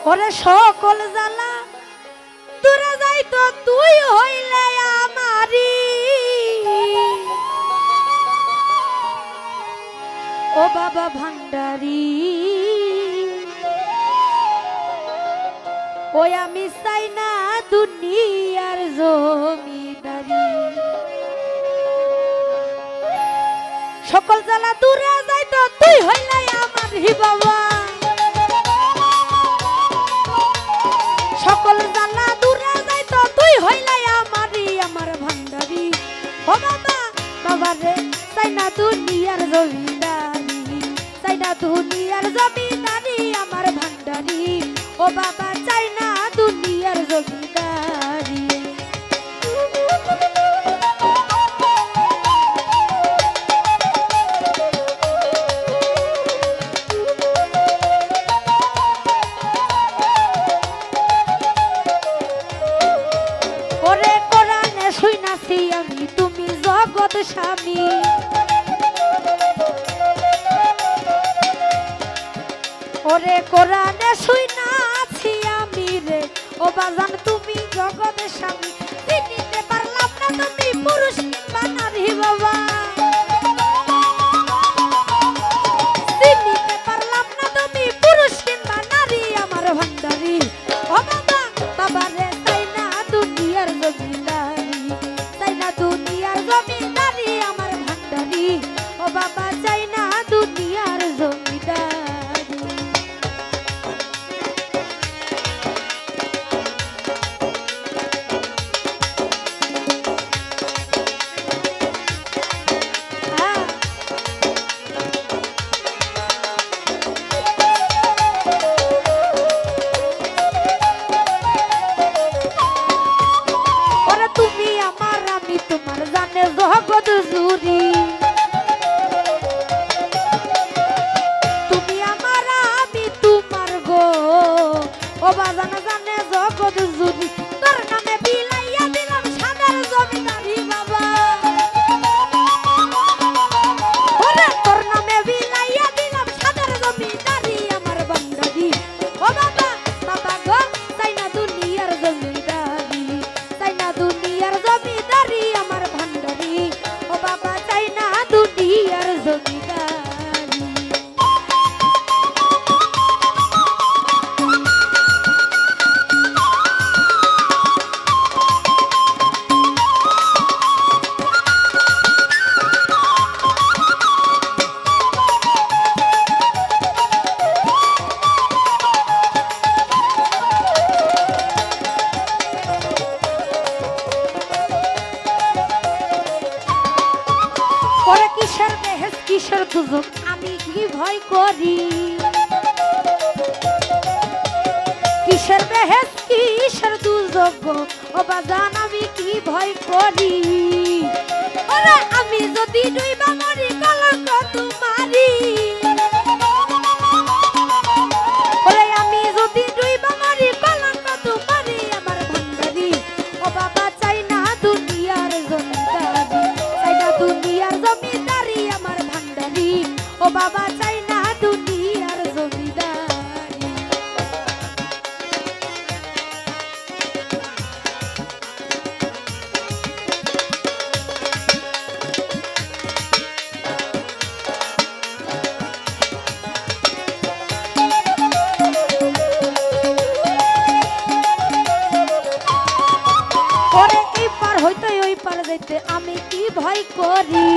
ওরে সকল জ্বালা দূরে যাইতো তুই হইলে আমারি ও বাবা ভান্ডারি ওই আমি চাই না দুনিয়ার জমিদারি সকল জ্বালা দূরে যাইতো তুই হইলে আমারি বাবা সকল জ্বালা দূরে যাইতো তুই হইলে আমারি আমার ভান্ডারি ও বাবা বাবা রে চাই না দুনিয়ার জমিদারি চাই না দুনিয়ার জমিদারি আমার ভান্ডারি ও বাবা চাই না দুনিয়ার জমিদারি ওরে কোরআনে শুনাছি আমি তুমি জগৎ স্বামী ওরে কোরআনে শুনাছি আমি রে ও বাজান তুমি জগৎ স্বামী চিনিতে পারলাম না তুমি পুরুষ কিংবা নারী বাবা চিনিতে পারলাম না তুমি পুরুষ কিংবা নারী আমার ভান্ডারি ও বাবা বাবা রে চাই না দুনিয়ার জমিদারি চাই না দুনিয়ার জমিদারি আমার ভান্ডারি ও বাবা চাই না দুনিয়ার জমিদারি জগৎ জুড়ি তুমি আমার আমি তোমার গো ও বাজান জানে জগৎ জুড়ি তোর নামে বিলাইয়া দিলাম সাদার জমিদারি বাবা ওরে তোর নামে বিলাইয়া দিলাম সাদার জমিদারি আমার ভান্ডারি ও বাবা বাবা গো চাই না দুনিয়ার জমিদারি চাই না দুনিয়ার জমিদারি আমার ভান্ডারি ও বাবা চাই না দুনিয়ার জমিদারি ওরে কিসের বেহেস কিসের দুজক আমি কি ভয় করি কিসের বেহেস কিসের দুজক ও বাজান আমি কি ভয় করি ওরে আমি যদি ডুইবা মরি কলঙ্ক তোমারি ওরে আমি যদি ডুইবা মরি কলঙ্ক তোমারি আমার ভান্ডারি ও বাবা চাই না দুনিয়ার জমিদারি চাই না দুনিয়ার জমিদারি আমার ভান্ডারি ও বাবা চাই না দুনিয়ার জমিদারি ওরে এই পার হইতে ওই পার যাইতে আমি কি ভয় করি